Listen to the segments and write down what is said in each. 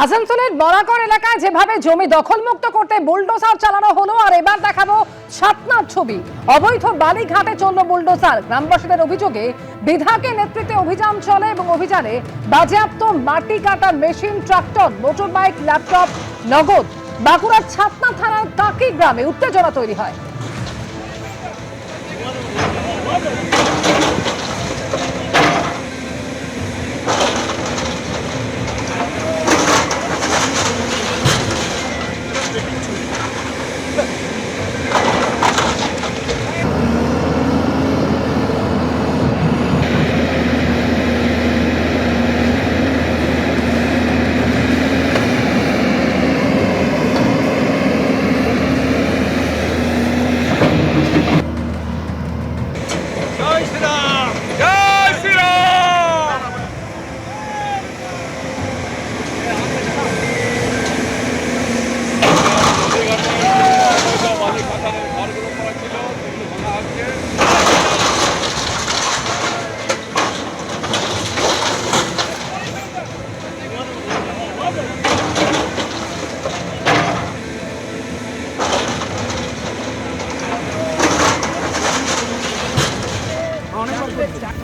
আসানসোলের বরাকর এলাকায় যেভাবে জমি দখলমুক্ত করতে বুলডোজার চালানো হলো, আর এবার দেখাবো ছাতনার ছবি। অবৈধ বালিঘাটে চলল বুলডোজার। গ্রামবাসীদের অভিযোগে বিধায়কের নেতৃত্বে অভিযান চলে এবং অভিযানে বাজেয়াপ্ত মাটি কাটার machine, tractor, motor bike, laptop, নগদ। বাঁকুড়ার ছাতনা থানার কাকি গ্রামে উত্তেজনা তৈরি হয়।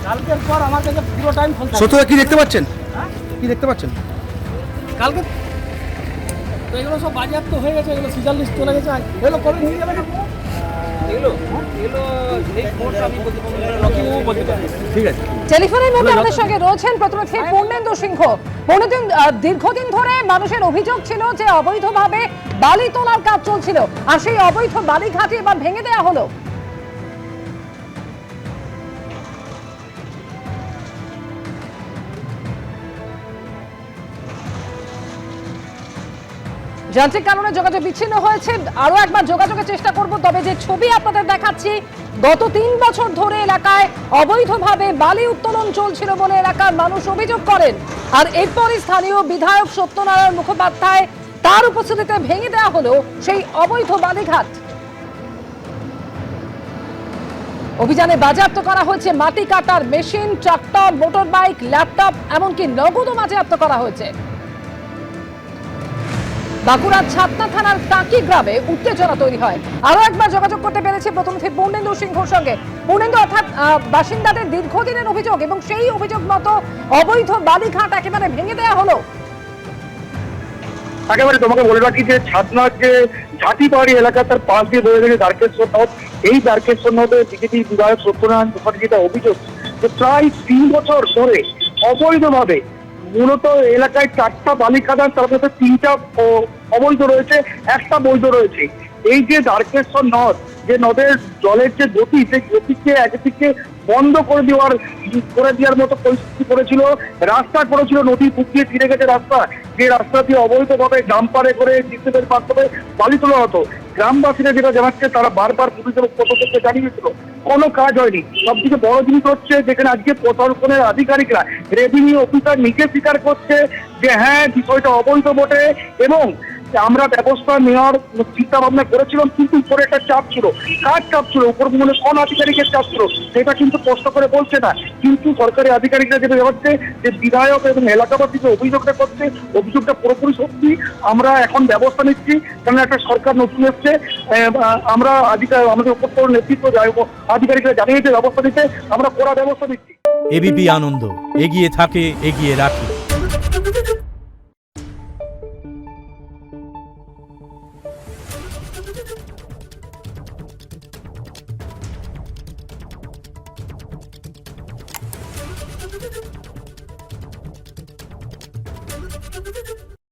কালকের পর আমার কাছে পুরো টাইম ফোন থাকে। সত্যি কি দেখতে পাচ্ছেন? কি দেখতে পাচ্ছেন? কালকে তো এগুলো সব বাজেয়াপ্ত হয়ে গেছে, এগুলো সিজার লিস্ট চলে গেছে। এগুলো কবে নিয়ে যাবেন আপনারা? এগুলো এই ফোনটা আমি বলতে পারবো না, রকিবাবু বলতে পারবে। ঠিক আছে। টেলিফোনের মধ্যে আমাদের সঙ্গে রয়েছেন প্রতিনিধি পূর্ণেন্দু সিংহ। পূর্ণেন্দু, দীর্ঘদিন ধরে মানুষের অভিযোগ ছিল যে অবৈধভাবে বালি তোলার কাজ চলছিল, আর সেই অবৈধ বালি ঘাটি এবার ভেঙে দেওয়া হলো। যান্ত্রিক কারণে যোগাযোগ বিচ্ছিন্ন হয়েছে, আরো একবার যোগাযোগের চেষ্টা করব। তবে যে ছবি আপনাদের দেখাচ্ছি, গত 3 বছর ধরে এলাকায় অবৈধভাবে বালি উত্তোলন চলছিল বলে এলাকার মানুষ অভিযোগ করেন, আর এরপরই স্থানীয় বিধায়ক সত্যনারায়ণ মুখোপাধ্যায় তার উপস্থিতিতে ভেঙে দেওয়া হলো সেই অবৈধ বালিঘাট। অভিযানে বাজেয়াপ্ত করা হয়েছে মাটি কাটার machine, tractor, motor bike, laptop, এমনকি নগদও বাজেয়াপ্ত করা হয়েছে। বাঁকুড়ার ছাতনা থানার কাকি গ্রামে উত্তেজনা তৈরি হয়। আরো একবার যোগাযোগ করতে পেরেছে প্রতিনিধি পূর্ণেন্দু সিংহর সঙ্গে। পূর্ণেন্দু, অর্থাৎ বাসিন্দাদের দীর্ঘদিনের অভিযোগ এবং সেই অভিযোগ মতো অবৈধ বালিঘাট একেবারে ভেঙে দেওয়া হলো। একেবারে তোমাকে বলে রাখি যে ছাতনার যে ঝাঁটিবাড়ি এলাকা, তার পাশ দিয়ে বয়ে গেছে দ্বারকেশ্বর নদ। এই দ্বারকেশ্বর নদে বিজেপি বিধায়ক সত্যনারায়ণ মুখার্জির অভিযোগ যে প্রায় 3 বছর ধরে অবৈধভাবে মূলত এলাকায় 4টা বালি খাদান, তার মধ্যে 3টা অবৈধ রয়েছে, 1টা বৈধ রয়েছে। এই যে দ্বারকেশ্বর নদ, যে নদের জলের যে গতি, সেই গতিকে একদিকে বন্ধ করে দেওয়ার মতো পরিস্থিতি করেছিল। রাস্তা করেছিল, নদী পুকুরে ফিরে গেছে রাস্তা, যে রাস্তা দিয়ে অবৈধভাবে ডাম্পারে করে ডিসেলের মাধ্যমে বালি তোলা হতো। গ্রামবাসীরা যেটা জানাচ্ছে, তারা বারবার পুলিশের প্রশাসনকে জানিয়েছিল, কোনো কাজ হয়নি। সব থেকে বড় জিনিস হচ্ছে, যেখানে আজকে প্রশাসনের আধিকারিকরা, রেভিনিউ অফিসার নিজে স্বীকার করছে যে হ্যাঁ বিষয়টা অবৈধ বটে, এবং আমরা ব্যবস্থা নেওয়ার চিন্তা ভাবনা করেছিলাম, কিন্তু উপরে একটা চাপ ছিল। কার চাপ ছিল? উপর মনে কোন আধিকারিকের চাপ ছিল সেটা কিন্তু স্পষ্ট করে বলছে না। কিন্তু সরকারি আধিকারিকরা যেটা জানাচ্ছে যে বিধায়ক এবং এলাকাবাসী যে অভিযোগটা করছে, অভিযোগটা পুরোপুরি সত্যি। আমরা এখন ব্যবস্থা নিচ্ছি, কারণ একটা সরকার নতুন এসছে। আমরা আমাদের উপর নেতৃত্ব আধিকারিকরা জানিয়েছে ব্যবস্থা নিতে, আমরা কড়া ব্যবস্থা নিচ্ছি। এবিপি আনন্দ, এগিয়ে থাকে, এগিয়ে রাখে।